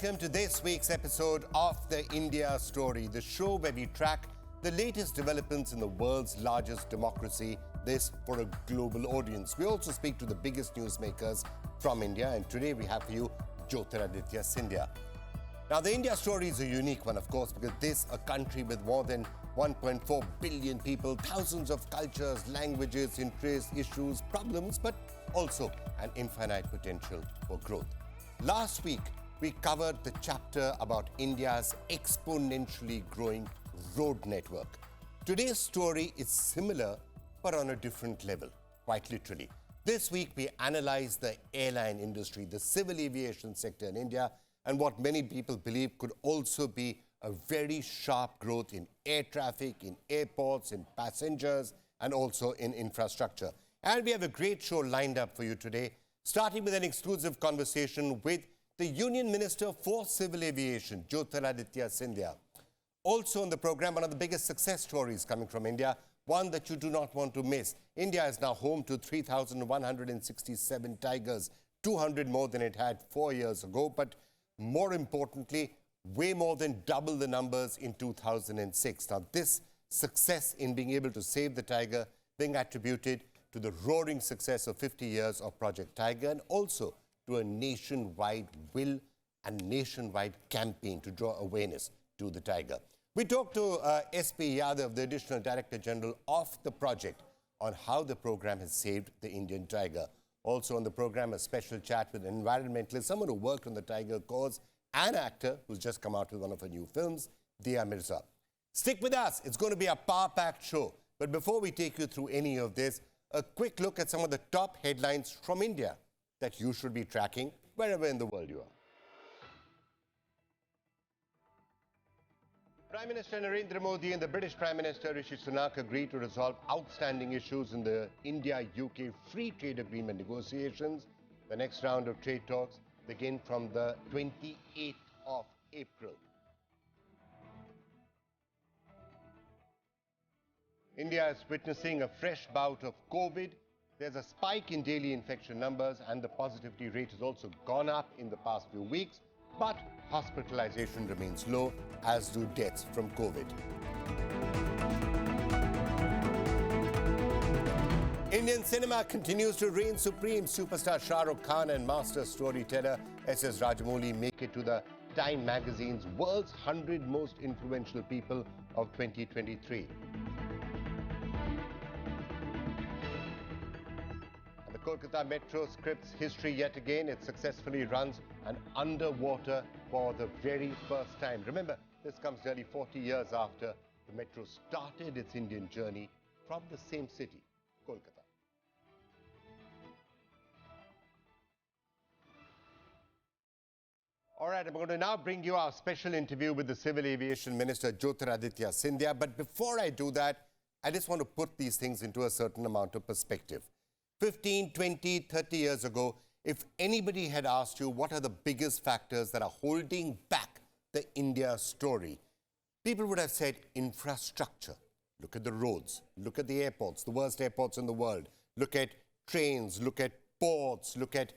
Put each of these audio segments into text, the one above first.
welcome to this week's episode of the India Story, the show where we track the latest developments in the world's largest democracy, this for a global audience. We also speak to the biggest newsmakers from India, and today we have for you Jyotiraditya, Scindia. Now, the India Story is a unique one, of course, because this, a country with more than 1.4 billion people, thousands of cultures, languages, interests, issues, problems, but also an infinite potential for growth. Last week, we covered the chapter about India's exponentially growing road network. Today's story is similar, but on a different level, quite literally. This week, we analyze the airline industry, the civil aviation sector in India, and what many people believe could also be a very sharp growth in air traffic, in airports, in passengers, and also in infrastructure. And we have a great show lined up for you today, starting with an exclusive conversation with the Union Minister for Civil Aviation, Jyotiraditya, Scindia. Also on the program, one of the biggest success stories coming from India, one that you do not want to miss. India is now home to 3,167 tigers, 200 more than it had 4 years ago, but more importantly, way more than double the numbers in 2006. Now, this success in being able to save the tiger being attributed to the roaring success of 50 years of Project Tiger, and also to a nationwide will and nationwide campaign to draw awareness to the tiger. We talked to S.P. Yadav, the Additional Director General of the project, on how the program has saved the Indian tiger. Also on the program, a special chat with an environmentalist, someone who worked on the tiger cause, an actor who's just come out with one of her new films, Diya Mirza. Stick with us. It's going to be a power-packed show. But before we take you through any of this, a quick look at some of the top headlines from India that you should be tracking wherever in the world you are. Prime Minister Narendra Modi and the British Prime Minister Rishi Sunak agreed to resolve outstanding issues in the India-UK Free Trade Agreement negotiations. The next round of trade talks begin from the 28th of April. India is witnessing a fresh bout of COVID. There's a spike in daily infection numbers, and the positivity rate has also gone up in the past few weeks. But hospitalization remains low, as do deaths from COVID. Indian cinema continues to reign supreme. Superstar Shah Rukh Khan and master storyteller S.S. Rajamouli make it to the Time magazine's World's 100 Most Influential People of 2023. Kolkata Metro scripts history yet again. It successfully runs an underwater for the very first time. Remember, this comes nearly 40 years after the Metro started its Indian journey from the same city, Kolkata. All right, I'm going to now bring you our special interview with the Civil Aviation Minister, Jyotiraditya Scindia. But before I do that, I just want to put these things into a certain amount of perspective. 15, 20, 30 years ago, if anybody had asked you what are the biggest factors that are holding back the India story, people would have said infrastructure. Look at the roads, look at the airports, the worst airports in the world. Look at trains, look at ports, look at...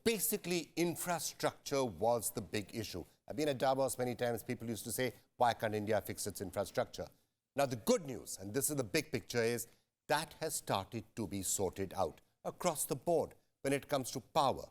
Basically, infrastructure was the big issue. I've been at Davos many times. People used to say, why can't India fix its infrastructure? Now, the good news, and this is the big picture, is that has started to be sorted out across the board when it comes to power,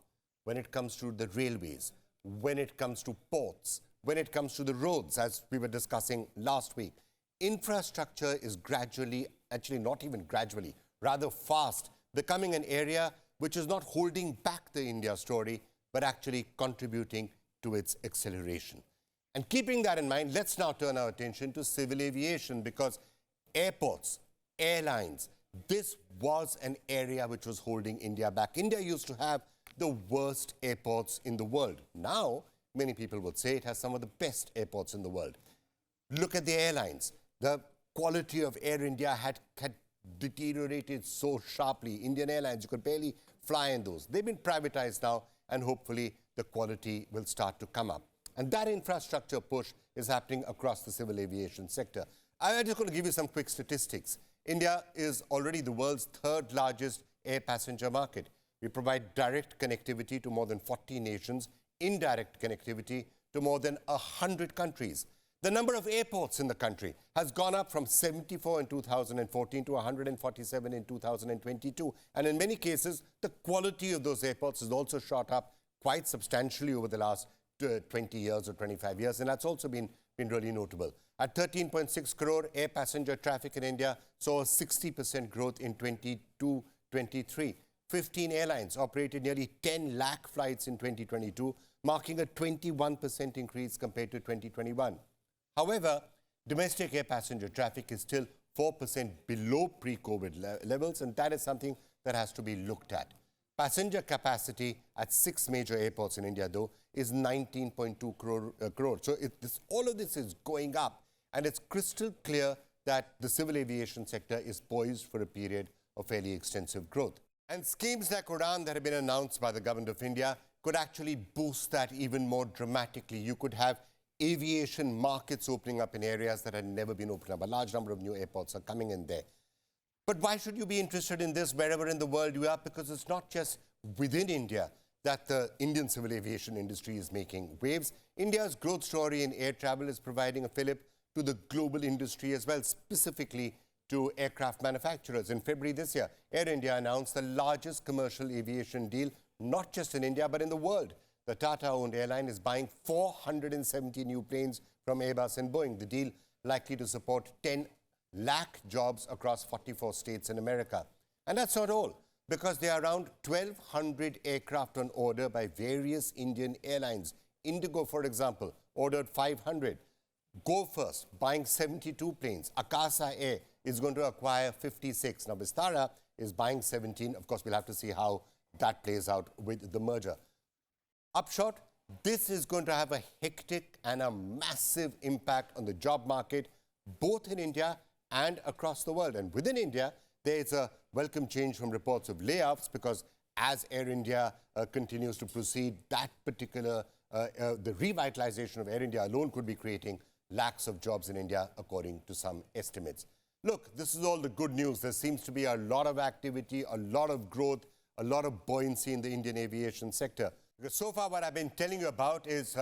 when it comes to the railways, when it comes to ports, when it comes to the roads, as we were discussing last week. Infrastructure is gradually, actually not even gradually, rather fast, becoming an area which is not holding back the India story, but actually contributing to its acceleration. And keeping that in mind, let's now turn our attention to civil aviation, because airports, airlines, this was an area which was holding India back. India used to have the worst airports in the world. Now, many people would say it has some of the best airports in the world. Look at the airlines. The quality of Air India had deteriorated so sharply. Indian Airlines, you could barely fly in those. They've been privatized now, and hopefully the quality will start to come up. And that infrastructure push is happening across the civil aviation sector. I'm just going to give you some quick statistics. India is already the world's third largest air passenger market. We provide direct connectivity to more than 40 nations, indirect connectivity to more than 100 countries. The number of airports in the country has gone up from 74 in 2014 to 147 in 2022. And in many cases, the quality of those airports has also shot up quite substantially over the last 20 years or 25 years. And that's also been really notable. At 13.6 crore, air passenger traffic in India saw a 60% growth in 22-23. 15 airlines operated nearly 10 lakh flights in 2022, marking a 21% increase compared to 2021. However, domestic air passenger traffic is still 4% below pre-COVID levels, and that is something that has to be looked at. Passenger capacity at 6 major airports in India, though, is 19.2 crore. So all of this is going up, and it's crystal clear that the civil aviation sector is poised for a period of fairly extensive growth. And schemes like Udan that have been announced by the government of India could actually boost that even more dramatically. You could have aviation markets opening up in areas that had never been opened up. A large number of new airports are coming in there. But why should you be interested in this wherever in the world you are? Because it's not just within India that the Indian civil aviation industry is making waves. India's growth story in air travel is providing a fillip to the global industry as well, specifically to aircraft manufacturers. In February this year, Air India announced the largest commercial aviation deal, not just in India, but in the world. The Tata-owned airline is buying 470 new planes from Airbus and Boeing. The deal likely to support 10 lakh jobs across 44 states in America. And that's not all, because there are around 1,200 aircraft on order by various Indian airlines. Indigo, for example, ordered 500. Go First, buying 72 planes. Akasa Air is going to acquire 56. Now, Vistara is buying 17. Of course, we'll have to see how that plays out with the merger. Upshot, this is going to have a hectic and a massive impact on the job market, both in India and across the world. And within India, there is a welcome change from reports of layoffs, because as Air India continues to proceed, that particular, the revitalization of Air India alone could be creating lakhs of jobs in India, according to some estimates. Look, this is all the good news. There seems to be a lot of activity, a lot of growth, a lot of buoyancy in the Indian aviation sector. Because so far what I've been telling you about is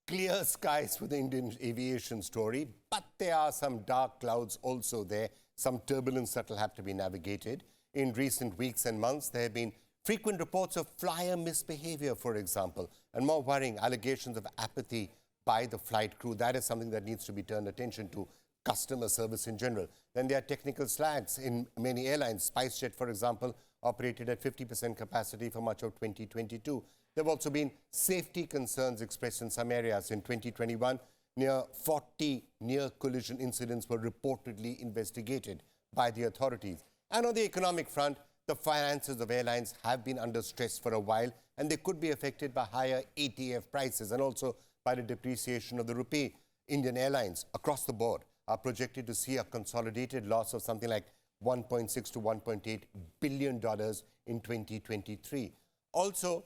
clear skies for the Indian aviation story, but there are some dark clouds also there, some turbulence that will have to be navigated. In recent weeks and months, there have been frequent reports of flyer misbehavior, for example, and more worrying, allegations of apathy by the flight crew. That is something that needs to be turned attention to, customer service in general. Then there are technical slags in many airlines. SpiceJet, for example, operated at 50% capacity for much of 2022. There have also been safety concerns expressed in some areas. In 2021, near 40 near-collision incidents were reportedly investigated by the authorities. And on the economic front, the finances of airlines have been under stress for a while, and they could be affected by higher ATF prices and also by the depreciation of the rupee. Indian airlines across the board are projected to see a consolidated loss of something like $1.6 to $1.8 billion in 2023. Also,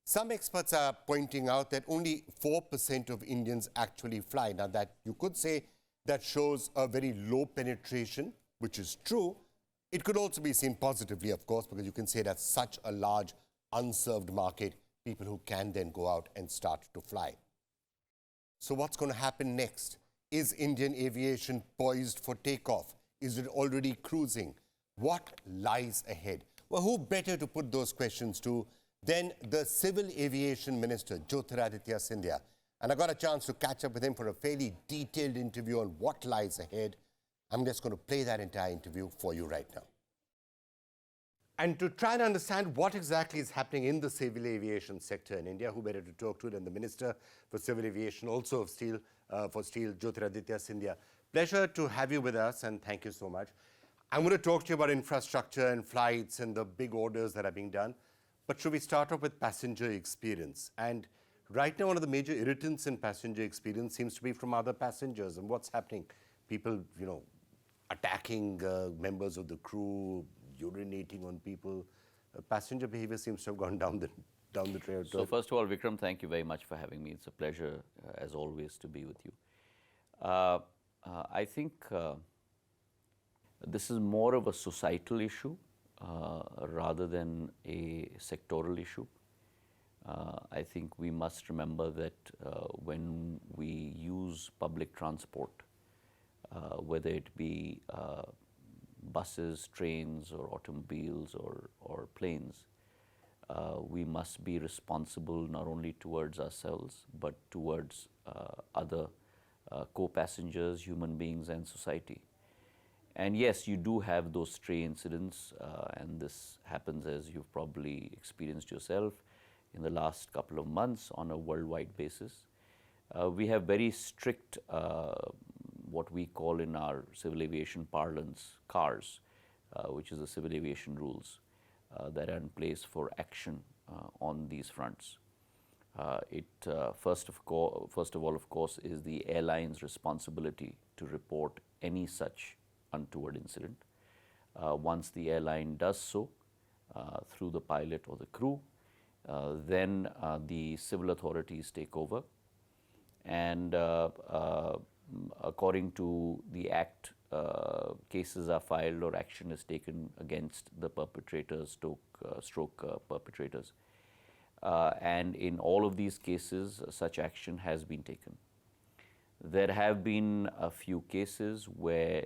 some experts are pointing out that only 4% of Indians actually fly. Now, that you could say that shows a very low penetration, which is true. It could also be seen positively, of course, because you can say that's such a large unserved market, people who can then go out and start to fly. So what's going to happen next? Is Indian aviation poised for takeoff? Is it already cruising? What lies ahead? Well, who better to put those questions to than the Civil Aviation Minister, Jyotiraditya Scindia. And I got a chance to catch up with him for a fairly detailed interview on what lies ahead. I'm just going to play that entire interview for you right now. And to try and understand what exactly is happening in the civil aviation sector in India, who better to talk to than the Minister for Civil Aviation, also of Steel, Jyotiraditya Scindia. Pleasure to have you with us, and thank you so much. I'm going to talk to you about infrastructure and flights and the big orders that are being done. But should we start off with passenger experience? And right now, one of the major irritants in passenger experience seems to be from other passengers. And what's happening? People, attacking members of the crew, urinating on people. Passenger behavior seems to have gone down the trail. So first of all, Vikram, thank you very much for having me. It's a pleasure, as always, to be with you. I think this is more of a societal issue rather than a sectoral issue. I think we must remember that when we use public transport, whether it be buses, trains, or automobiles or planes, we must be responsible not only towards ourselves but towards other co-passengers, human beings, and society. And yes, you do have those stray incidents, and this happens, as you've probably experienced yourself in the last couple of months on a worldwide basis. We have very strict, what we call in our civil aviation parlance, CARS, which is the civil aviation rules that are in place for action on these fronts. First of all, of course, is the airline's responsibility to report any such untoward incident. Once the airline does so through the pilot or the crew, then the civil authorities take over, and according to the Act, cases are filed or action is taken against the perpetrators, stroke perpetrators. And in all of these cases, such action has been taken. There have been a few cases where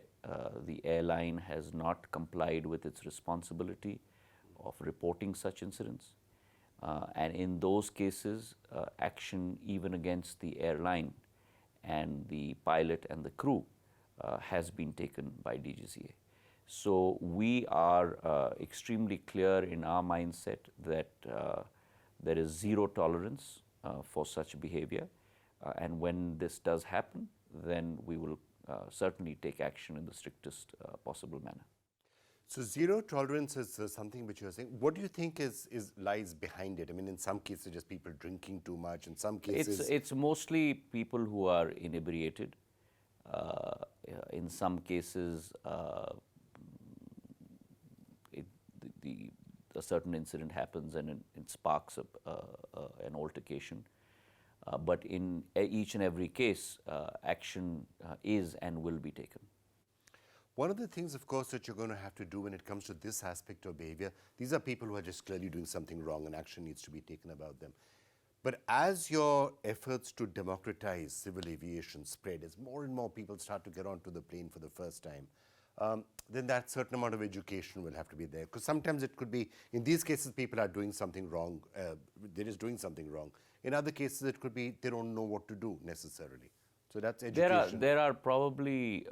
the airline has not complied with its responsibility of reporting such incidents. And in those cases, action even against the airline and the pilot and the crew has been taken by DGCA. So we are extremely clear in our mindset that there is zero tolerance for such behavior. And when this does happen, then we will certainly take action in the strictest possible manner. So zero tolerance is something which you're saying. What do you think lies behind it? I mean, in some cases, just people drinking too much. In some cases, it's mostly people who are inebriated. In some cases, a certain incident happens and it sparks an altercation. But in each and every case, action is and will be taken. one of the things, of course, that you're going to have to do when it comes to this aspect of behavior, these are people who are just clearly doing something wrong and action needs to be taken about them. But as your efforts to democratize civil aviation spread, as more and more people start to get onto the plane for the first time, then that certain amount of education will have to be there. Because sometimes it could be, in these cases, people are doing something wrong, they're just doing something wrong. In other cases, it could be they don't know what to do necessarily. So that's education. There are probably,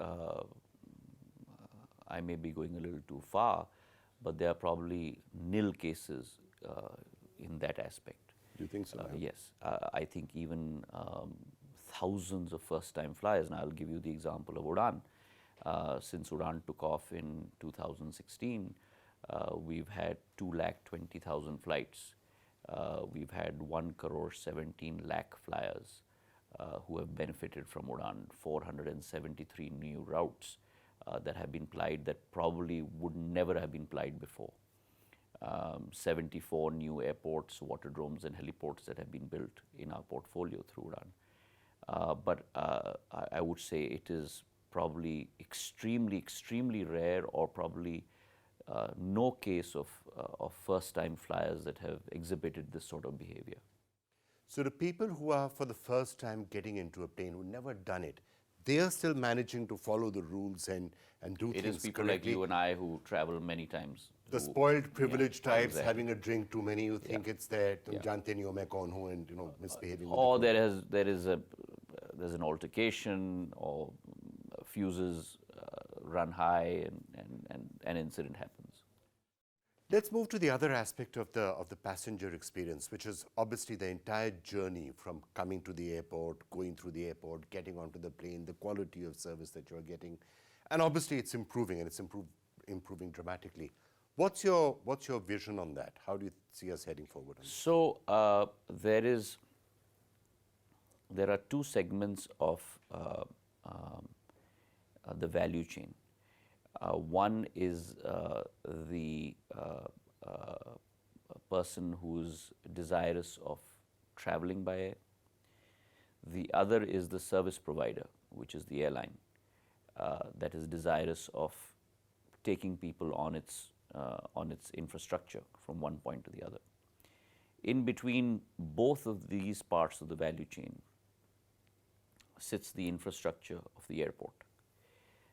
I may be going a little too far, but there are probably nil cases in that aspect. Do you think so? Yes. I think even thousands of first-time flyers, and I'll give you the example of Udan. Since Udan took off in 2016, we've had 220,000 flights. We've had 1,17,00,000 flyers who have benefited from Udan, 473 new routes that have been plied that probably would never have bin plied before. 74 new airports, waterdromes and heliports that have been built in our portfolio through Udan. But I would say it is probably extremely rare, or probably no case of first-time flyers that have exhibited this sort of behavior. So the people who are for the first time getting into a plane, who've never done it, they are still managing to follow the rules and do things correctly. It is people like you and I who travel many times. The spoiled, privileged types, having a drink too many, you think it's there, jante nahi ho main kaun hu, and misbehaving. Or there's an altercation, or fuses run high, and an incident happens. Let's move to the other aspect of the passenger experience, which is obviously the entire journey from coming to the airport, going through the airport, getting onto the plane, the quality of service that you're getting, and obviously it's improving, and it's improving dramatically. What's your vision on that? How do you see us heading forward? So there are two segments of the value chain. One is the person who's desirous of traveling by air. The other is the service provider, which is the airline, that is desirous of taking people on its infrastructure from one point to the other. In between both of these parts of the value chain sits the infrastructure of the airport.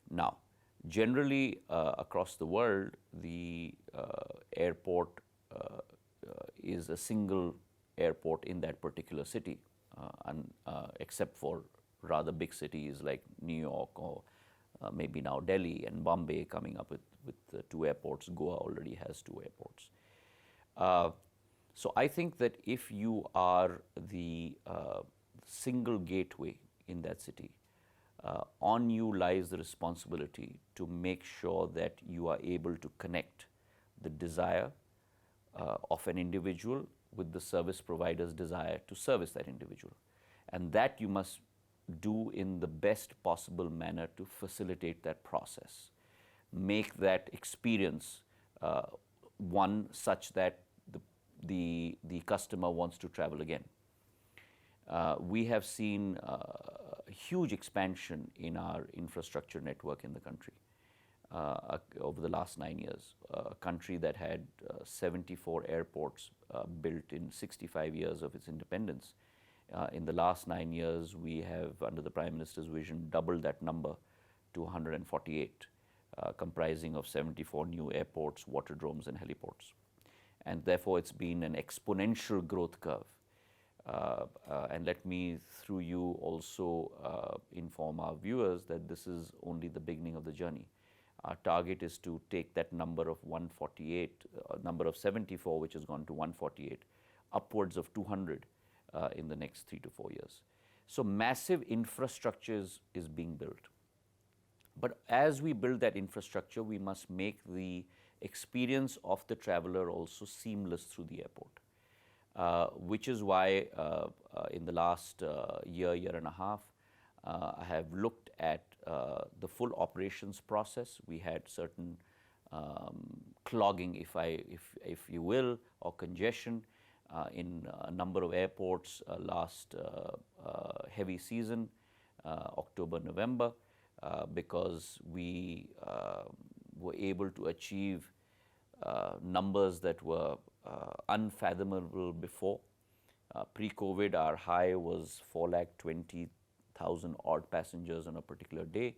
Now, generally across the world, the airport is a single airport in that particular city, except for rather big cities like New York or maybe now Delhi and Bombay coming up with two airports. Goa already has two airports. So I think that if you are the single gateway in that city, on you lies the responsibility to make sure that you are able to connect the desire of an individual with the service provider's desire to service that individual. And that you must do in the best possible manner to facilitate that process. Make that experience one such that the customer wants to travel again. We have seen huge expansion in our infrastructure network in the country over the last 9 years. A country that had 74 airports built in 65 years of its independence. In the last 9 years, we have, under the Prime Minister's vision, doubled that number to 148, comprising of 74 new airports, waterdromes, and heliports. And therefore, it's been an exponential growth curve. And let me, through you, also inform our viewers that this is only the beginning of the journey. Our target is to take that number of 148, number of 74, which has gone to 148, upwards of 200 in the next 3 to 4 years. So massive infrastructure is being built. But as we build that infrastructure, we must make the experience of the traveler also seamless through the airport. Which is why in the last year and a half, I have looked at the full operations process. We had certain clogging, if you will, or congestion in a number of airports last heavy season, October, November, because we were able to achieve numbers that were unfathomable before. Pre-COVID, our high was 420,000 odd passengers on a particular day.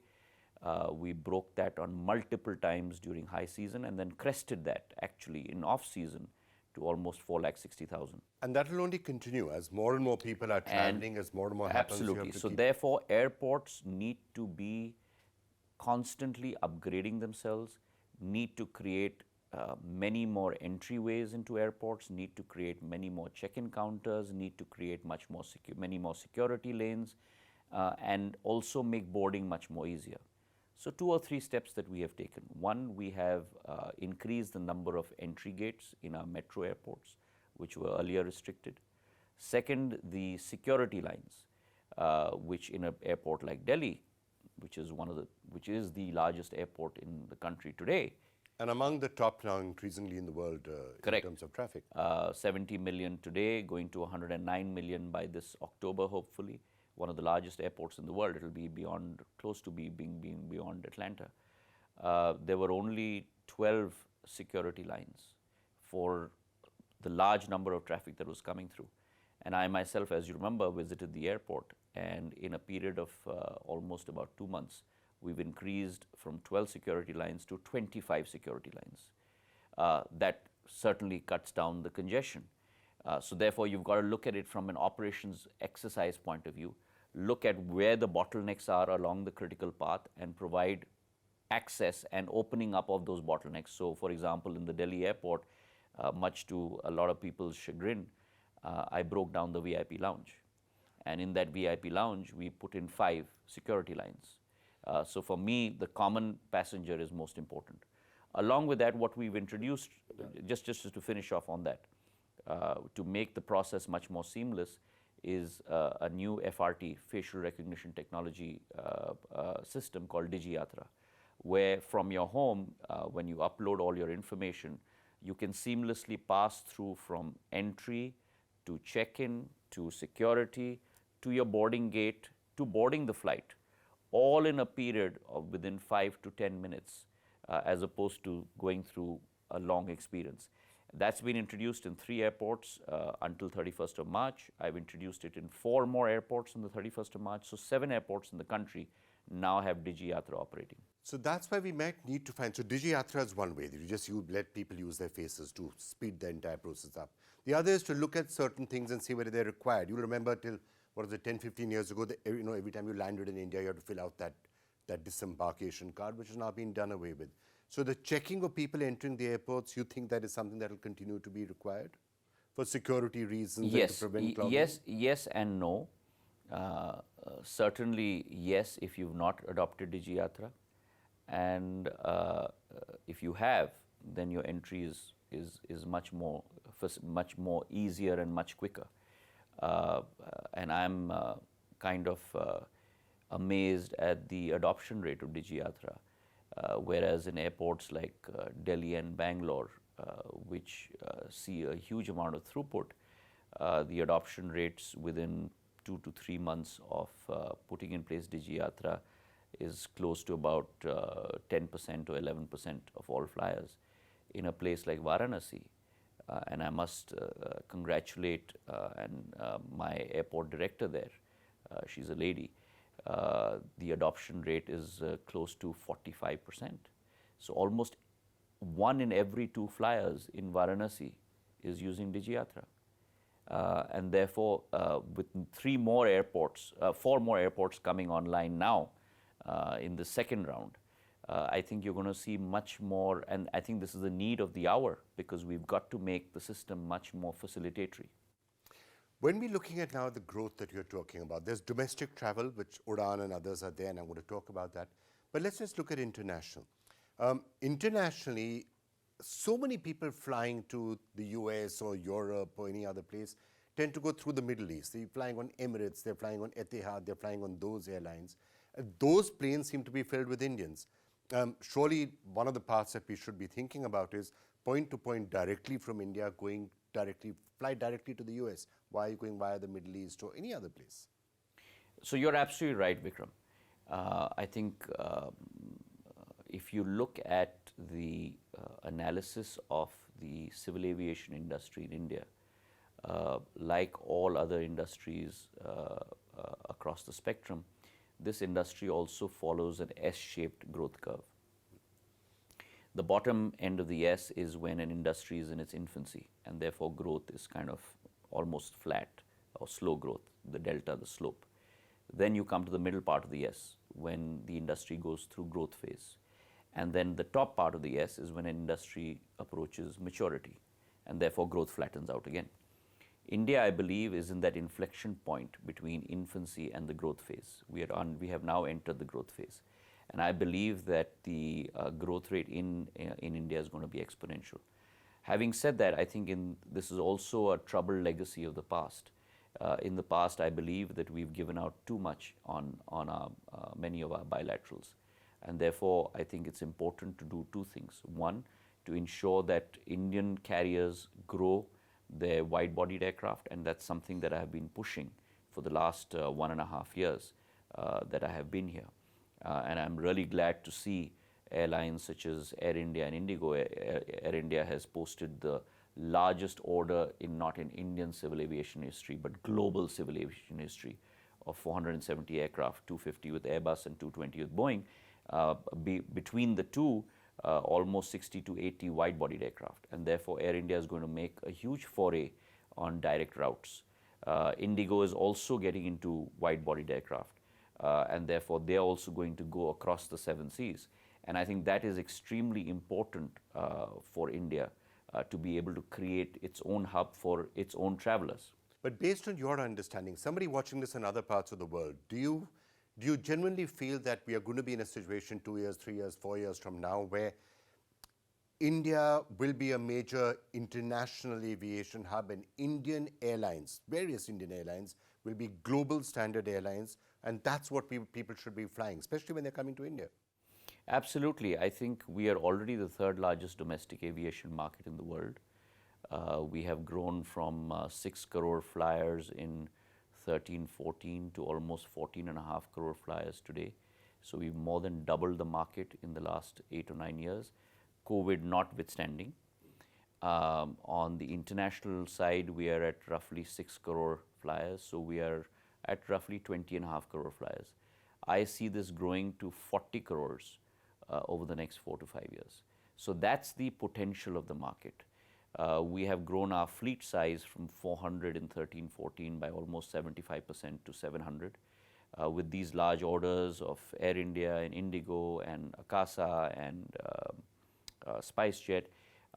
We broke that on multiple times during high season and then crested that actually in off season to almost 460,000. And that will only continue as more and more people are traveling, as more and more happens. Absolutely. So therefore, airports need to be constantly upgrading themselves, need to create many more entryways into airports, need to create many more check-in counters, need to create many more security lanes, and also make boarding much more easier. So 2 or 3 steps that we have taken. One, we have increased the number of entry gates in our metro airports, which were earlier restricted. Second, the security lines, which in an airport like Delhi, which is the largest airport in the country today. And among the top now increasingly in the world in terms of traffic. 70 million today, going to 109 million by this October, hopefully. One of the largest airports in the world. It will be close to being beyond Atlanta. There were only 12 security lines for the large number of traffic that was coming through. And I myself, as you remember, visited the airport, and in a period of almost about 2 months, we've increased from 12 security lines to 25 security lines. That certainly cuts down the congestion. So therefore, you've got to look at it from an operations exercise point of view, look at where the bottlenecks are along the critical path and provide access and opening up of those bottlenecks. So for example, in the Delhi airport, much to a lot of people's chagrin, I broke down the VIP lounge. And in that VIP lounge, we put in 5 security lines. So for me, the common passenger is most important. Along with that, what we've introduced, just to finish off on that, to make the process much more seamless, is a new FRT, facial recognition technology system called Jyotiraditya, where from your home, when you upload all your information, you can seamlessly pass through from entry to check-in, to security, to your boarding gate, to boarding the flight, all in a period of within 5 to 10 minutes, as opposed to going through a long experience. That's been introduced in 3 airports until 31st of March. I've introduced it in 4 more airports on the 31st of March. So 7 airports in the country now have DigiYatra operating. So that's why we might need to find. So DigiYatra is one way that you let people use their faces to speed the entire process up. The other is to look at certain things and see whether they're required. You'll remember till, 10, 15 years ago, that, every time you landed in India, you had to fill out that disembarkation card, which has now been done away with. So the checking of people entering the airports, you think that is something that will continue to be required for security reasons and to prevent clogging? Yes and no. Certainly, yes, if you've not adopted DigiYatra. And if you have, then your entry is much more easier and much quicker. And I'm kind of amazed at the adoption rate of DigiYatra, whereas in airports like Delhi and Bangalore, which see a huge amount of throughput, the adoption rates within 2 to 3 months of putting in place DigiYatra is close to about 10% or 11% of all flyers. In a place like Varanasi, and I must congratulate my airport director there, she's a lady, the adoption rate is close to 45%. So almost 1 in every 2 flyers in Varanasi is using DigiYatra. And therefore, with 4 more airports coming online now in the second round, I think you're going to see much more, and I think this is the need of the hour, because we've got to make the system much more facilitatory. When we're looking at now the growth that you're talking about, there's domestic travel, which Udan and others are there, and I'm going to talk about that. But let's just look at international. Internationally, so many people flying to the US or Europe or any other place tend to go through the Middle East. They're flying on Emirates, they're flying on Etihad, they're flying on those airlines. Those planes seem to be filled with Indians. Surely one of the parts that we should be thinking about is point to point directly from India, fly directly to the US. Why are you going via the Middle East or any other place? So you're absolutely right, Vikram. I think if you look at the analysis of the civil aviation industry in India, like all other industries across the spectrum, this industry also follows an S-shaped growth curve. The bottom end of the S is when an industry is in its infancy, and therefore growth is kind of almost flat or slow growth, the delta, the slope. Then you come to the middle part of the S, when the industry goes through growth phase. And then the top part of the S is when an industry approaches maturity, and therefore growth flattens out again. India, I believe, is in that inflection point between infancy and the growth phase. We have now entered the growth phase. And I believe that the growth rate in India is going to be exponential. Having said that, I think this is also a troubled legacy of the past. In the past, I believe that we've given out too much on many of our bilaterals. And therefore, I think it's important to do 2 things. One, to ensure that Indian carriers grow their wide-bodied aircraft, and that's something that I have been pushing for the last 1.5 years that I have been here. And I'm really glad to see airlines such as Air India and Indigo. Air India has posted the largest order not in Indian civil aviation history, but global civil aviation history, of 470 aircraft, 250 with Airbus and 220 with Boeing. Between the two, almost 60 to 80 wide-bodied aircraft, and therefore Air India is going to make a huge foray on direct routes. Indigo is also getting into wide-bodied aircraft, and therefore they are also going to go across the 7 seas. And I think that is extremely important for India to be able to create its own hub for its own travelers. But based on your understanding, somebody watching this in other parts of the world, do you genuinely feel that we are going to be in a situation 2 years, 3 years, 4 years from now where India will be a major international aviation hub, and Indian airlines, various Indian airlines, will be global standard airlines, and that's what people should be flying, especially when they're coming to India? Absolutely. I think we are already the 3rd largest domestic aviation market in the world. We have grown from 6 crore flyers in 13-14 to almost 14.5 crore flyers today. So we've more than doubled the market in the last 8 or 9 years, COVID notwithstanding. On the international side, we are at roughly 6 crore flyers, so we are at roughly 20.5 crore flyers. I see this growing to 40 crores over the next 4 to 5 years. So that's the potential of the market. We have grown our fleet size from 400 in 13-14 by almost 75% to 700. With these large orders of Air India and Indigo and Akasa and SpiceJet,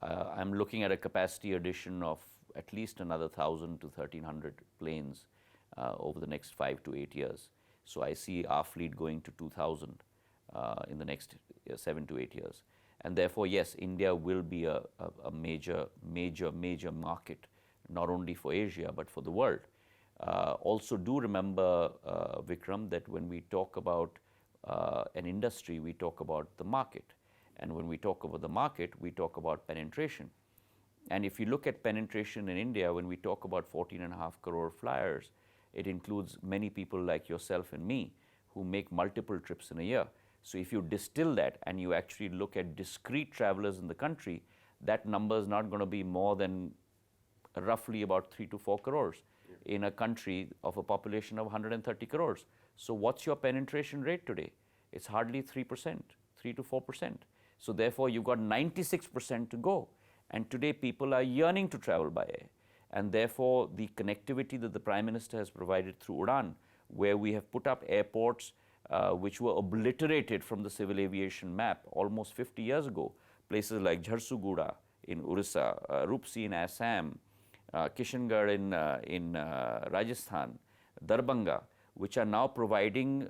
I'm looking at a capacity addition of at least another 1,000 to 1,300 planes over the next 5 to 8 years. So I see our fleet going to 2,000 in the next 7 to 8 years. And therefore, yes, India will be a major market, not only for Asia, but for the world. Also do remember, Vikram, that when we talk about an industry, we talk about the market. And when we talk about the market, we talk about penetration. And if you look at penetration in India, when we talk about 14.5 crore flyers, it includes many people like yourself and me who make multiple trips in a year. So if you distill that and you actually look at discrete travelers in the country, that number is not going to be more than roughly about 3 to 4 crores in a country of a population of 130 crores. So what's your penetration rate today? It's hardly 3%, 3 to 4%. So therefore, you've got 96% to go. And today, people are yearning to travel by air. And therefore, the connectivity that the Prime Minister has provided through UDAN, where we have put up airports which were obliterated from the civil aviation map almost 50 years ago, places like Jharsuguda in Orissa, Rupsi in Assam, Kishangarh in Rajasthan, Darbhanga, which are now providing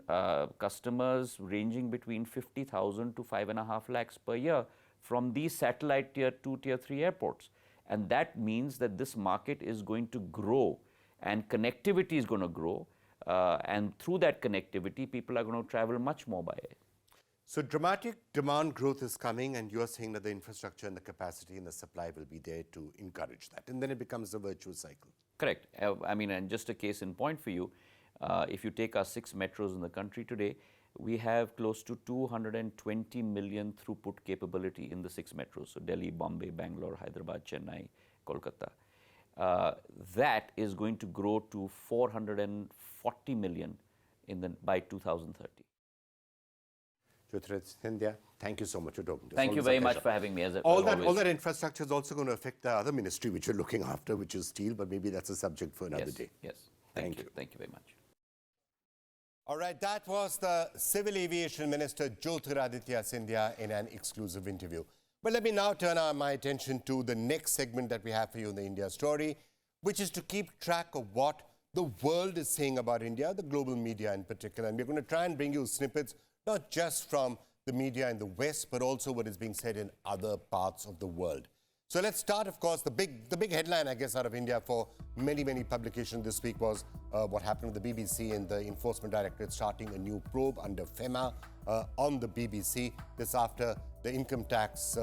customers ranging between 50,000 to 5.5 lakhs per year from these satellite tier 2, tier 3 airports. And that means that this market is going to grow and connectivity is going to grow. And through that connectivity, people are going to travel much more by air. So dramatic demand growth is coming, and you're saying that the infrastructure and the capacity and the supply will be there to encourage that. And then it becomes a virtuous cycle. Correct. I mean, and just a case in point for you, if you take our 6 metros in the country today, we have close to 220 million throughput capability in the 6 metros. So Delhi, Bombay, Bangalore, Hyderabad, Chennai, Kolkata. That is going to grow to 440 million by 2030. Jyotiraditya, Scindia, thank you so much for talking to us. Thank you very much for having me. All that infrastructure is also going to affect the other ministry which you're looking after, which is steel, but maybe that's a subject for another day. Yes. Thank you. Thank you very much. All right, that was the Civil Aviation Minister Jyotiraditya Scindia in an exclusive interview. But let me now turn my attention to the next segment that we have for you in the India story, which is to keep track of what the world is saying about India, the global media in particular. And we're going to try and bring you snippets, not just from the media in the West, but also what is being said in other parts of the world. So let's start, of course, the big headline, I guess, out of India for many publications this week was what happened with the BBC and the Enforcement Directorate starting a new probe under FEMA on the BBC. This after the income tax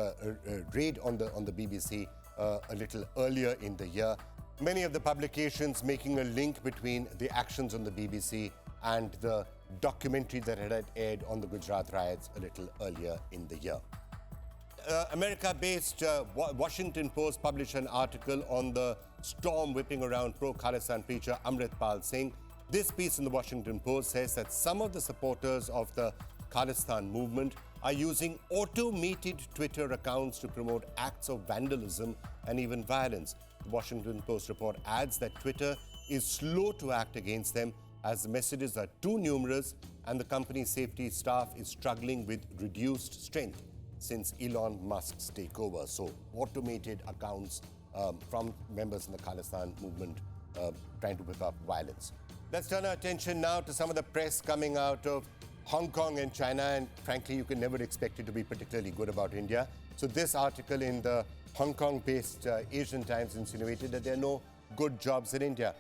raid on the BBC a little earlier in the year. Many of the publications making a link between the actions on the BBC and the documentary that had aired on the Gujarat riots a little earlier in the year. America-based Washington Post published an article on the storm whipping around pro-Khalistan preacher Amritpal Singh. This piece in the Washington Post says that some of the supporters of the Khalistan movement are using automated Twitter accounts to promote acts of vandalism and even violence. The Washington Post report adds that Twitter is slow to act against them as the messages are too numerous and the company's safety staff is struggling with reduced strength since Elon Musk's takeover. So automated accounts from members in the Khalistan movement trying to whip up violence. Let's turn our attention now to some of the press coming out of Hong Kong and China, and frankly, you can never expect it to be particularly good about India. So this article in the Hong Kong-based Asian Times insinuated that there are no good jobs in India.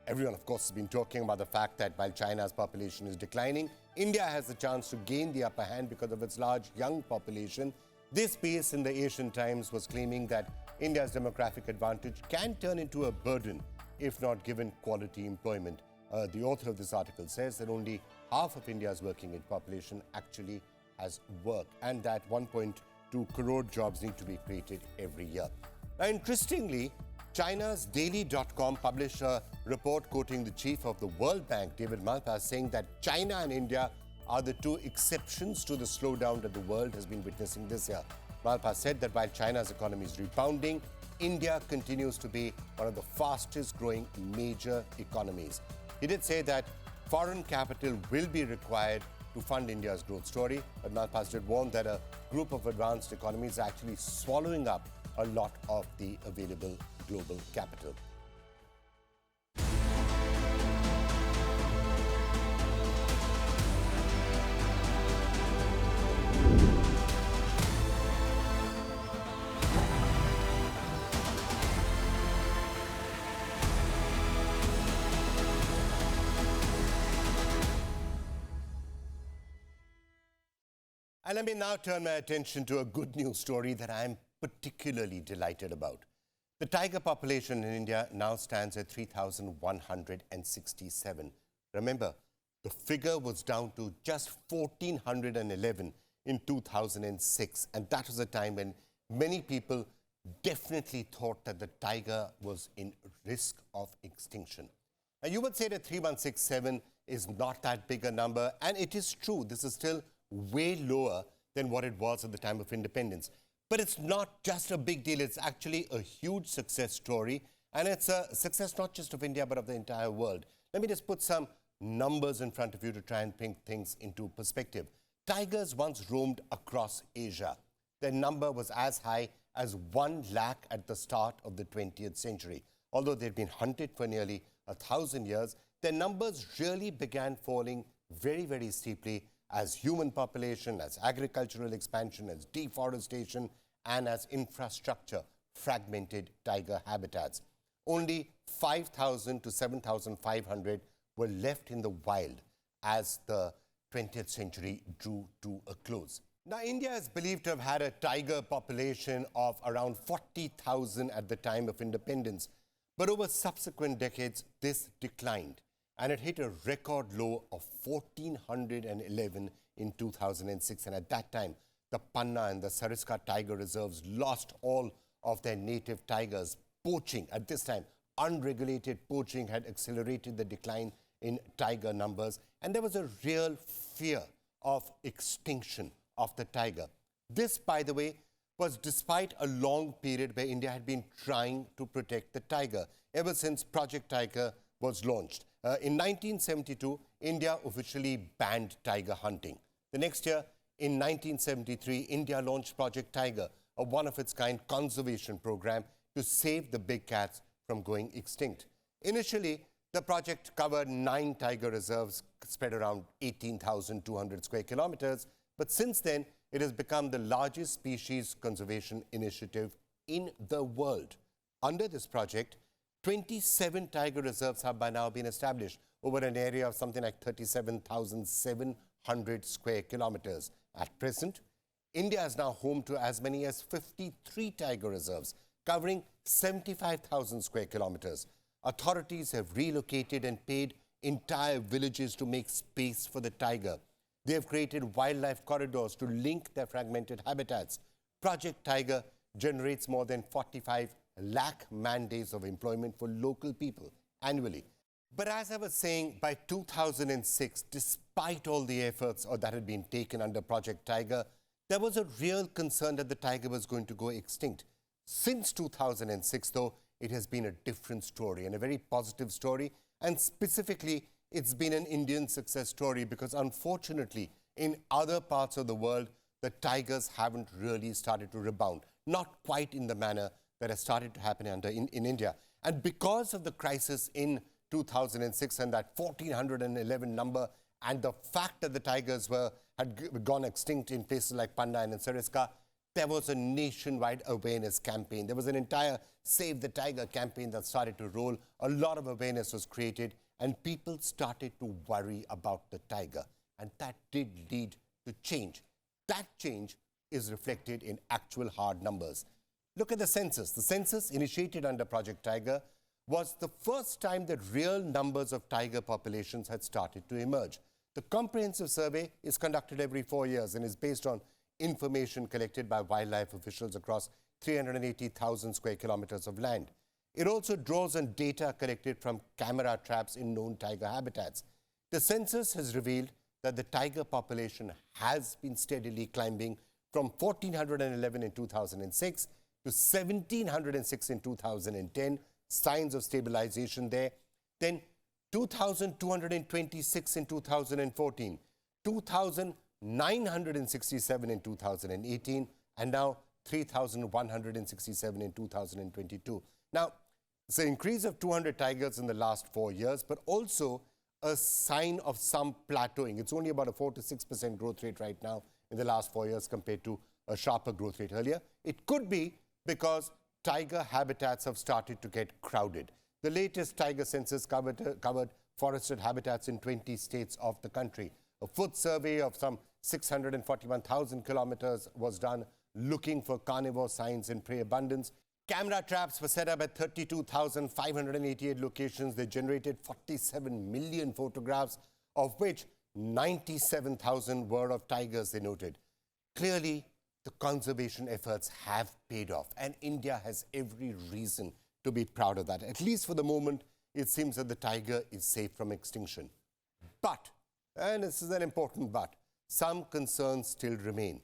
Everyone, of course, has been talking about the fact that while China's population is declining, India has the chance to gain the upper hand because of its large young population. This piece in the Asian Times was claiming that India's demographic advantage can turn into a burden if not given quality employment. The author of this article says that only half of India's working age population actually has work, and that 1.2 2 crore jobs need to be created every year. Now, interestingly, China's Daily.com published a report quoting the chief of the World Bank, David Malpass, saying that China and India are the two exceptions to the slowdown that the world has been witnessing this year. Malpass said that while China's economy is rebounding, India continues to be one of the fastest growing major economies. He did say that foreign capital will be required to fund India's growth story, but Malpass did warn that a group of advanced economies are actually swallowing up a lot of the available global capital. And let me now turn my attention to a good news story that I am particularly delighted about. The tiger population in India now stands at 3,167. Remember, the figure was down to just 1,411 in 2006. And that was a time when many people definitely thought that the tiger was in risk of extinction. Now, you would say that 3,167 is not that big a number. And it is true, this is still way lower than what it was at the time of independence. But it's not just a big deal, it's actually a huge success story. And it's a success not just of India, but of the entire world. Let me just put some numbers in front of you to try and bring things into perspective. Tigers once roamed across Asia. Their number was as high as 1 lakh at the start of the 20th century. Although they'd been hunted for nearly 1,000 years, their numbers really began falling very, very steeply as human population, as agricultural expansion, as deforestation, and as infrastructure fragmented tiger habitats. Only 5,000 to 7,500 were left in the wild as the 20th century drew to a close. Now, India is believed to have had a tiger population of around 40,000 at the time of independence. But over subsequent decades, this declined, and it hit a record low of 1,411 in 2006. And at that time, the Panna and the Sariska tiger reserves lost all of their native tigers. Poaching, at this time, unregulated poaching had accelerated the decline in tiger numbers. And there was a real fear of extinction of the tiger. This, by the way, was despite a long period where India had been trying to protect the tiger, ever since Project Tiger was launched. In 1972, India officially banned tiger hunting. The next year, in 1973, India launched Project Tiger, a one-of-its-kind conservation program to save the big cats from going extinct. Initially, the project covered 9 tiger reserves spread around 18,200 square kilometers. But since then, it has become the largest species conservation initiative in the world. Under this project, 27 tiger reserves have by now been established over an area of something like 37,700 square kilometers. At present, India is now home to as many as 53 tiger reserves, covering 75,000 square kilometers. Authorities have relocated and paid entire villages to make space for the tiger. They have created wildlife corridors to link their fragmented habitats. Project Tiger generates more than 45 lakh man-days of employment for local people annually. But as I was saying, by 2006, despite all the efforts that had been taken under Project Tiger, there was a real concern that the tiger was going to go extinct. Since 2006, though, it has been a different story, and a very positive story. And specifically, it's been an Indian success story because, unfortunately, in other parts of the world, the tigers haven't really started to rebound. Not quite in the manner that has started to happen in India. And because of the crisis in 2006 and that 1,411 number, and the fact that the tigers had gone extinct in places like Panna and in Sariska, there was a nationwide awareness campaign. There was an entire Save the Tiger campaign that started to roll. A lot of awareness was created, and people started to worry about the tiger. And that did lead to change. That change is reflected in actual hard numbers. Look at the census. The census, initiated under Project Tiger, was the first time that real numbers of tiger populations had started to emerge. The comprehensive survey is conducted every 4 years and is based on information collected by wildlife officials across 380,000 square kilometers of land. It also draws on data collected from camera traps in known tiger habitats. The census has revealed that the tiger population has been steadily climbing from 1,411 in 2006 to 1,706 in 2010, signs of stabilization there. Then 2,226 in 2014, 2,967 in 2018, and now 3,167 in 2022. Now, it's an increase of 200 tigers in the last 4 years, but also a sign of some plateauing. It's only about a 4 to 6% growth rate right now in the last 4 years compared to a sharper growth rate earlier. It could be because tiger habitats have started to get crowded. The latest tiger census covered forested habitats in 20 states of the country. A foot survey of some 641,000 kilometers was done looking for carnivore signs in prey abundance. Camera traps were set up at 32,588 locations. They generated 47 million photographs, of which 97,000 were of tigers, they noted. Clearly, the conservation efforts have paid off, and India has every reason to be proud of that. At least for the moment, it seems that the tiger is safe from extinction. But, and this is an important but, some concerns still remain.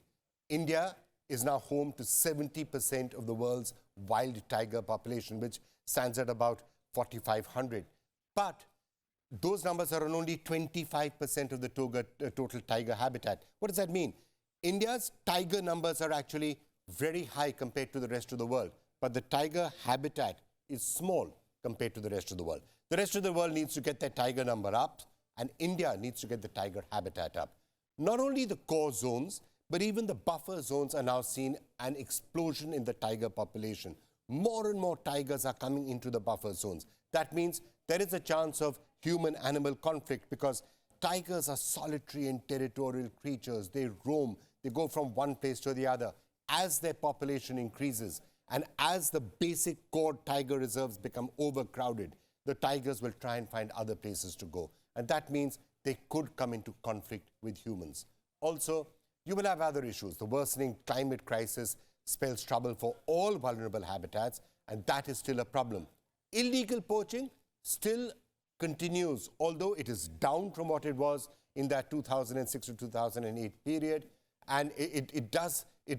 India is now home to 70% of the world's wild tiger population, which stands at about 4,500. But those numbers are on only 25% of the total tiger habitat. What does that mean? India's tiger numbers are actually very high compared to the rest of the world, but the tiger habitat is small compared to the rest of the world. The rest of the world needs to get their tiger number up, and India needs to get the tiger habitat up. Not only the core zones, but even the buffer zones are now seeing an explosion in the tiger population. More and more tigers are coming into the buffer zones. That means there is a chance of human-animal conflict because tigers are solitary and territorial creatures. They roam, they go from one place to the other. As their population increases and as the basic core tiger reserves become overcrowded, the tigers will try and find other places to go. And that means they could come into conflict with humans. Also, you will have other issues. The worsening climate crisis spells trouble for all vulnerable habitats, and that is still a problem. Illegal poaching still continues, although it is down from what it was in that 2006 to 2008 period, and it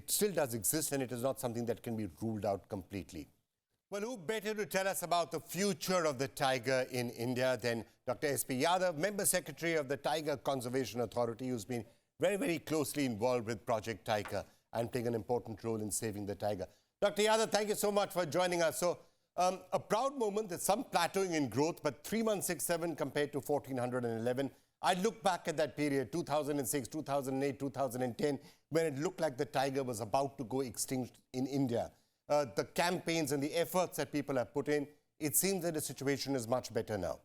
still does exist, and it is not something that can be ruled out completely. Well, who better to tell us about the future of the tiger in India than Dr. S.P. Yadav, Member Secretary of the Tiger Conservation Authority, who's been very, very closely involved with Project Tiger and playing an important role in saving the tiger. Dr. Yadav, thank you so much for joining us. So, a proud moment, there's some plateauing in growth, but 3,167 compared to 1,411. I look back at that period, 2006, 2008, 2010, when it looked like the tiger was about to go extinct in India. The campaigns and the efforts that people have put in, it seems that the situation is much better now.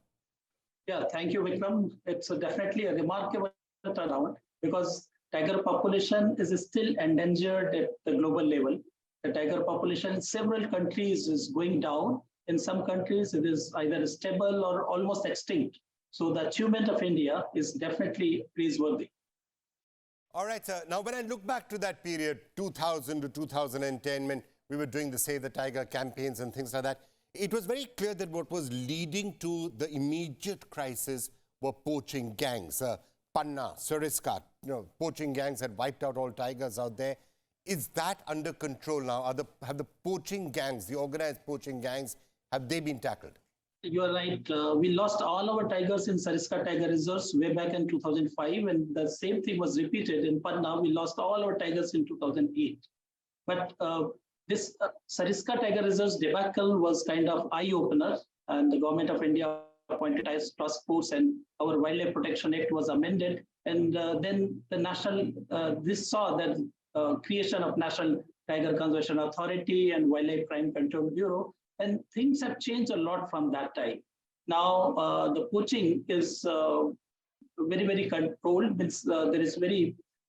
Yeah, thank you, Vikram. It's definitely a remarkable turnaround because tiger population is still endangered at the global level. The tiger population in several countries is going down. In some countries, it is either stable or almost extinct. So the achievement of India is definitely praiseworthy. All right, sir. Now, when I look back to that period, 2000 to 2010, when we were doing the Save the Tiger campaigns and things like that, it was very clear that what was leading to the immediate crisis were poaching gangs. Panna, Sariska, poaching gangs had wiped out all tigers out there. Is that under control now? Have the poaching gangs, the organized poaching gangs, have they been tackled? You are right. We lost all our tigers in Sariska Tiger Reserves way back in 2005, and the same thing was repeated in Panna. We lost all our tigers in 2008. But this Sariska Tiger Reserves debacle was kind of eye-opener, and the government of India appointed a task force, and our Wildlife Protection Act was amended. And then the this saw that creation of National Tiger Conservation Authority and Wildlife Crime Control Bureau, and things have changed a lot from that time. Now the poaching is very, very controlled. There is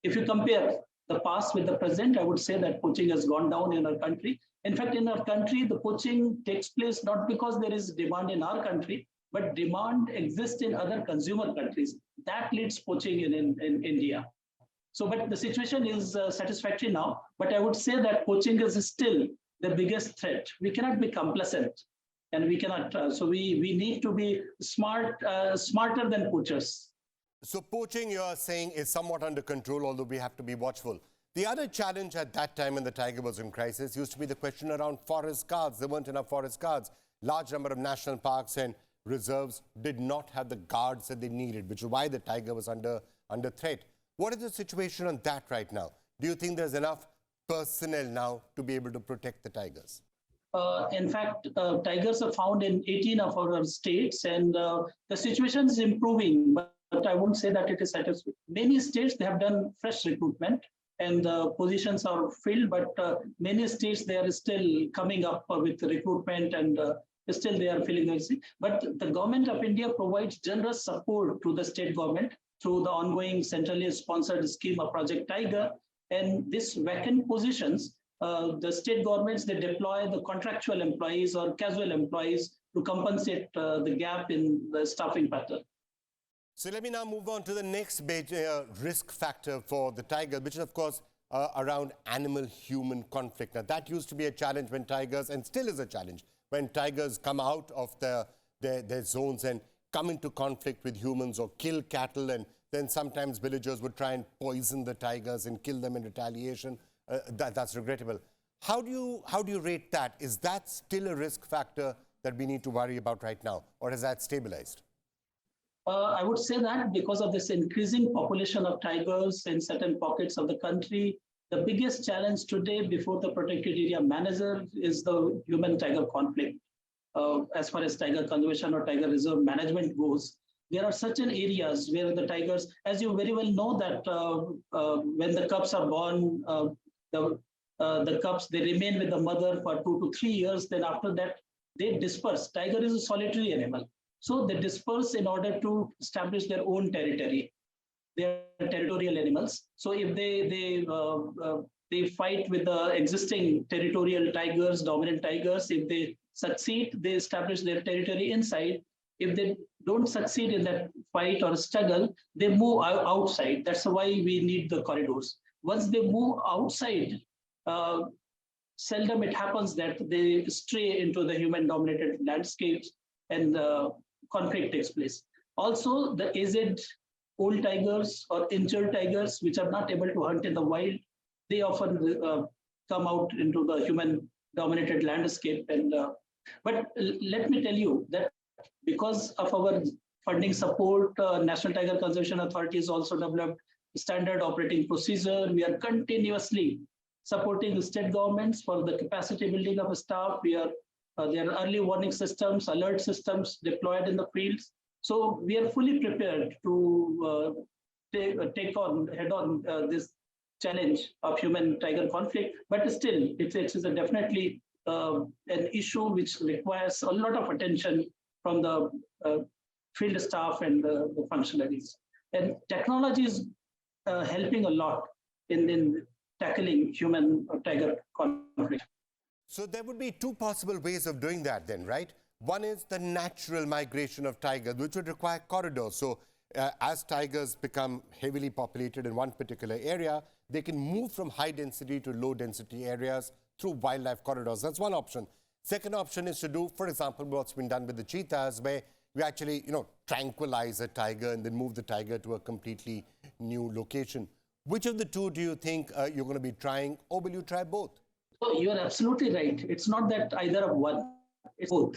if you compare the past with the present, I would say that poaching has gone down in our country. In fact, in our country, the poaching takes place not because there is demand in our country, but demand exists in other consumer countries. That leads poaching in India. So, but the situation is satisfactory now. But I would say that poaching is still the biggest threat. We cannot be complacent, and we cannot. So we need to be smarter than poachers. So poaching, you're saying, is somewhat under control, although we have to be watchful. The other challenge at that time when the tiger was in crisis used to be the question around forest guards. There weren't enough forest guards. Large number of national parks and reserves did not have the guards that they needed, which is why the tiger was under threat. What is the situation on that right now? Do you think there's enough personnel now to be able to protect the tigers? In fact, tigers are found in 18 of our states, and the situation is improving, but I won't say that it is satisfactory. Many states, they have done fresh recruitment, and the positions are filled, but many states, they are still coming up with recruitment, and still they are filling the seat. But the government of India provides generous support to the state government through the ongoing centrally sponsored scheme of Project Tiger. And these vacant positions, the state governments, they deploy the contractual employees or casual employees to compensate the gap in the staffing pattern. So let me now move on to the next major risk factor for the tiger, which is, of course, around animal-human conflict. Now, that used to be a challenge when tigers, and still is a challenge, when tigers come out of their zones and come into conflict with humans or kill cattle, and then sometimes villagers would try and poison the tigers and kill them in retaliation. That's regrettable. How do you rate that? Is that still a risk factor that we need to worry about right now, or has that stabilized? I would say that because of this increasing population of tigers in certain pockets of the country, the biggest challenge today before the protected area manager is the human-tiger conflict. As far as tiger conservation or tiger reserve management goes, there are certain areas where the tigers, as you very well know, that when the cubs are born, the cubs, they remain with the mother for 2 to 3 years. Then after that, they disperse. Tiger is a solitary animal. So they disperse in order to establish their own territory. They are territorial animals. So if they fight with the existing territorial tigers, dominant tigers, if they succeed, they establish their territory inside. If they don't succeed in that fight or struggle, they move outside. That's why we need the corridors. Once they move outside, seldom it happens that they stray into the human-dominated landscapes and conflict takes place. Also, the aged old tigers or injured tigers, which are not able to hunt in the wild, they often come out into the human-dominated landscape. And but let me tell you that because of our funding support, National Tiger Conservation Authority has also developed standard operating procedure. We are continuously supporting the state governments for the capacity building of staff. There are early warning systems, alert systems deployed in the fields. So we are fully prepared to take on head-on this challenge of human-tiger conflict. But still, it is definitely an issue which requires a lot of attention from the field staff and the functionaries. And technology is helping a lot in tackling human-tiger conflict. So there would be two possible ways of doing that then, right? One is the natural migration of tigers, which would require corridors. So as tigers become heavily populated in one particular area, they can move from high density to low density areas through wildlife corridors. That's one option. Second option is to do, for example, what's been done with the cheetahs, where we actually, tranquilize a tiger and then move the tiger to a completely new location. Which of the two do you think you're going to be trying, or will you try both? So you are absolutely right. It's not that either of one, it's both.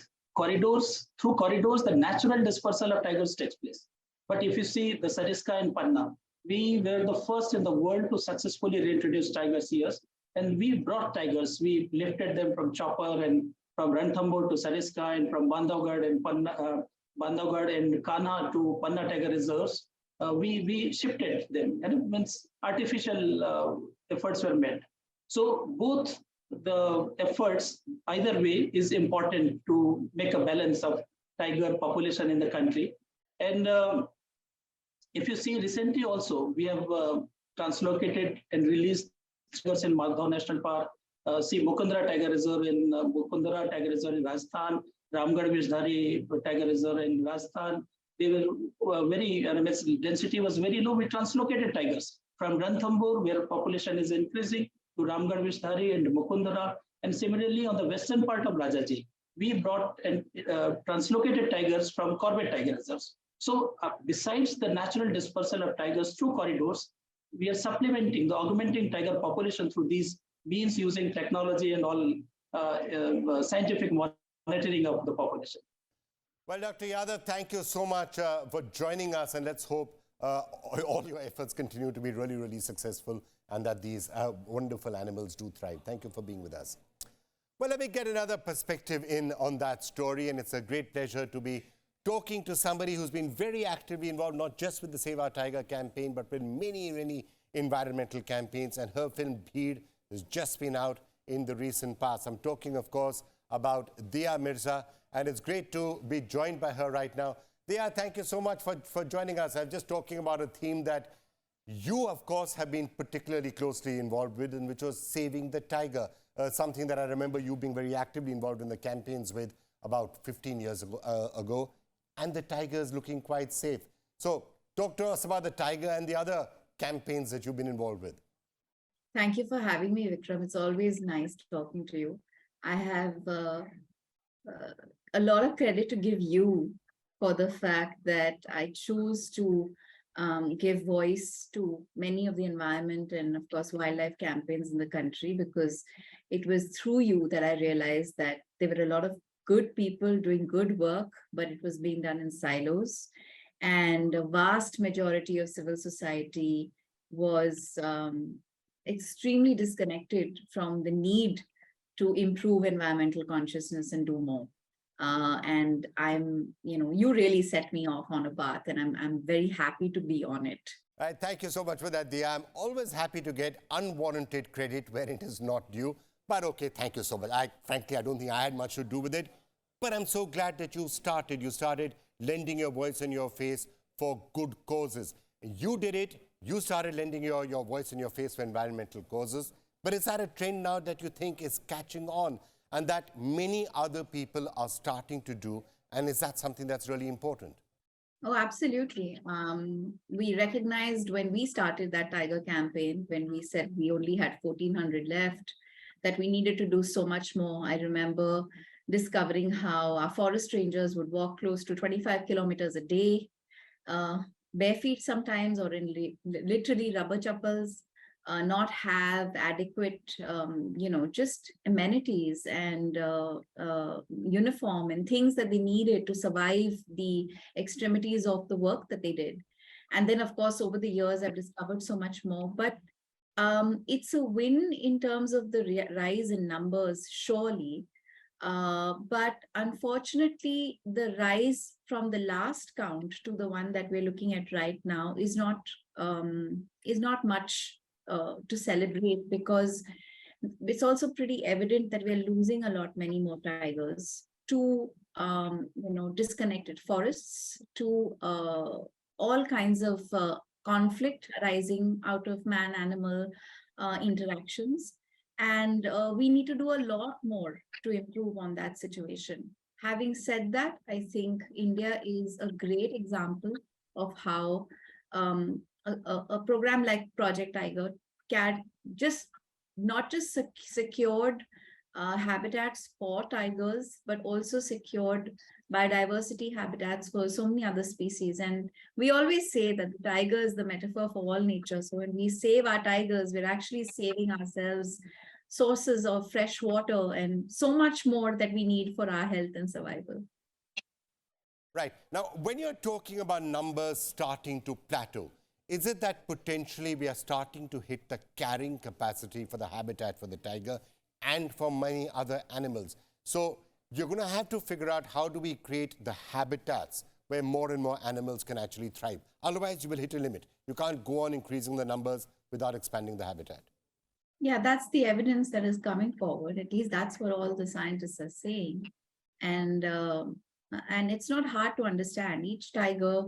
Through corridors, the natural dispersal of tigers takes place. But if you see the Sariska and Panna, we were the first in the world to successfully reintroduce tigers here. And we brought tigers. We lifted them from Chopper and from Ranthambore to Sariska and from Bandhavgarh and Kanha to Panna tiger reserves. We shifted them, and it means artificial efforts were made. So both the efforts, either way, is important to make a balance of tiger population in the country. And if you see recently also, we have translocated and released tigers in Madhav National Park. See Mukundra Tiger Reserve in Rajasthan, Ramgarh Vishdhari Tiger Reserve in Rajasthan. They were density was very low. We translocated tigers. from Ranthambore, where population is increasing, to Ramgarh Vishtari and Mukundara, and similarly on the western part of Rajaji, we brought and translocated tigers from Corbett Tiger Reserves. So besides the natural dispersal of tigers through corridors, we are supplementing, augmenting tiger population through these means using technology and all scientific monitoring of the population. Well, Dr. Yadav, thank you so much for joining us, and let's hope all your efforts continue to be really, really successful and that these wonderful animals do thrive. Thank you for being with us. Well, let me get another perspective in on that story, and it's a great pleasure to be talking to somebody who's been very actively involved, not just with the Save Our Tiger campaign, but with many, many environmental campaigns, and her film Bheed has just been out in the recent past. I'm talking, of course, about Diya Mirza, and it's great to be joined by her right now. Diya, thank you so much for joining us. I'm just talking about a theme that you, of course, have been particularly closely involved with, and which was saving the tiger, something that I remember you being very actively involved in the campaigns with about 15 years ago, and the tiger is looking quite safe. So talk to us about the tiger and the other campaigns that you've been involved with. Thank you for having me, Vikram. It's always nice talking to you. I have a lot of credit to give you for the fact that I choose to give voice to many of the environment and, of course, wildlife campaigns in the country, because it was through you that I realized that there were a lot of good people doing good work, but it was being done in silos. And a vast majority of civil society was extremely disconnected from the need to improve environmental consciousness and do more. And you really set me off on a path, and I'm very happy to be on it. Thank you so much for that, Diya. I'm always happy to get unwarranted credit where it is not due. But okay, thank you so much. Frankly, I don't think I had much to do with it. But I'm so glad that you started lending your voice and your face for good causes. You did it. You started lending your voice and your face for environmental causes. But is that a trend now that you think is catching on and that many other people are starting to do? And is that something that's really important? Oh, absolutely. We recognized when we started that tiger campaign, when we said we only had 1,400 left, that we needed to do so much more. I remember discovering how our forest rangers would walk close to 25 kilometers a day, bare feet sometimes, or in literally rubber chappals, not have adequate, just amenities and uniform and things that they needed to survive the extremities of the work that they did. And then, of course, over the years, I've discovered so much more. But it's a win in terms of the rise in numbers, surely. But unfortunately, the rise from the last count to the one that we're looking at right now is not much to celebrate, because it's also pretty evident that we're losing many more tigers to disconnected forests, to all kinds of conflict arising out of man-animal interactions. And we need to do a lot more to improve on that situation. Having said that, I think India is a great example of how a program like Project Tiger can not just secured habitats for tigers, but also secured biodiversity habitats for so many other species. And we always say that the tiger is the metaphor for all nature. So when we save our tigers, we're actually saving ourselves sources of fresh water and so much more that we need for our health and survival. Right. Now, when you're talking about numbers starting to plateau, is it that potentially we are starting to hit the carrying capacity for the habitat for the tiger and for many other animals? So you're going to have to figure out how do we create the habitats where more and more animals can actually thrive. Otherwise, you will hit a limit. You can't go on increasing the numbers without expanding the habitat. Yeah, that's the evidence that is coming forward. At least that's what all the scientists are saying. And it's not hard to understand. Each tiger,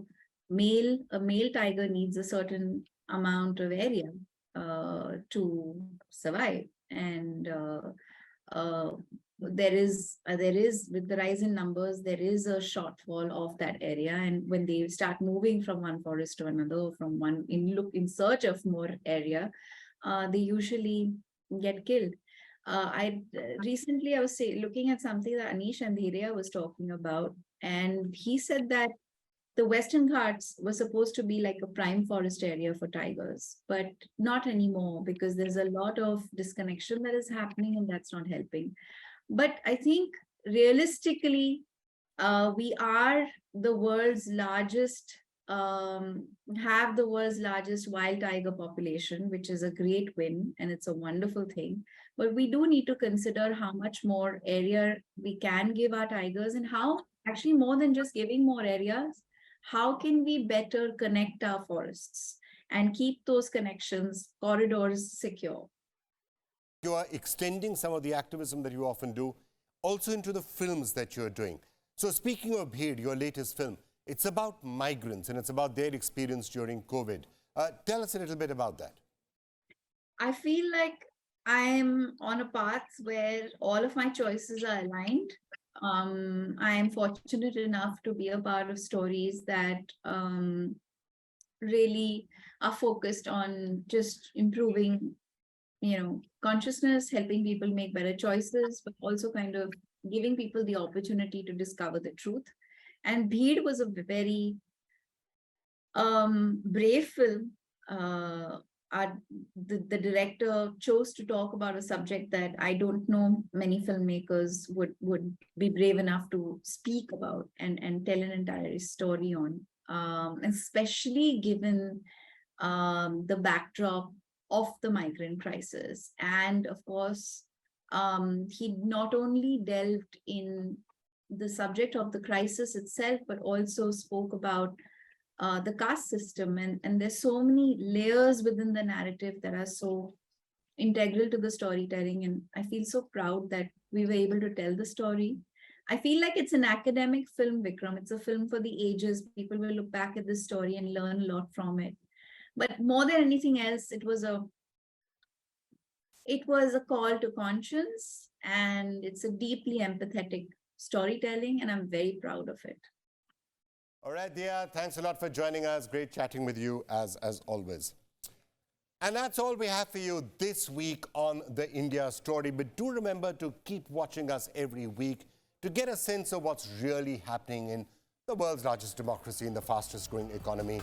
a male tiger needs a certain amount of area to survive. And there is with the rise in numbers, there is a shortfall of that area, and when they start moving from one forest to another, from one in search of more area, they usually get killed. I recently I was looking at something that Anish Andheria was talking about, and he said that the Western Ghats was supposed to be like a prime forest area for tigers, but not anymore, because there's a lot of disconnection that is happening, and that's not helping. But I think realistically, we are the world's largest, have the world's largest wild tiger population, which is a great win, and it's a wonderful thing. But we do need to consider how much more area we can give our tigers, and how, actually more than just giving more areas, how can we better connect our forests and keep those connections, corridors secure? You are extending some of the activism that you often do also into the films that you're doing. So speaking of Bheed, your latest film, it's about migrants and it's about their experience during COVID. Tell us a little bit about that. I feel like I'm on a path where all of my choices are aligned. I am fortunate enough to be a part of stories that really are focused on just improving, consciousness, helping people make better choices, but also kind of giving people the opportunity to discover the truth. And Bheed was a very brave film. The director chose to talk about a subject that I don't know many filmmakers would be brave enough to speak about and tell an entire story on, especially given the backdrop of the migrant crisis. And of course, he not only delved in the subject of the crisis itself, but also spoke about the caste system, and there's so many layers within the narrative that are so integral to the storytelling, and I feel so proud that we were able to tell the story. I feel like it's an academic film, Vikram. It's a film for the ages. People will look back at this story and learn a lot from it. But more than anything else, it was a call to conscience, and it's a deeply empathetic storytelling, and I'm very proud of it. All right, Dia, thanks a lot for joining us. Great chatting with you as always. And that's all we have for you this week on The India Story. But do remember to keep watching us every week to get a sense of what's really happening in the world's largest democracy and the fastest growing economy.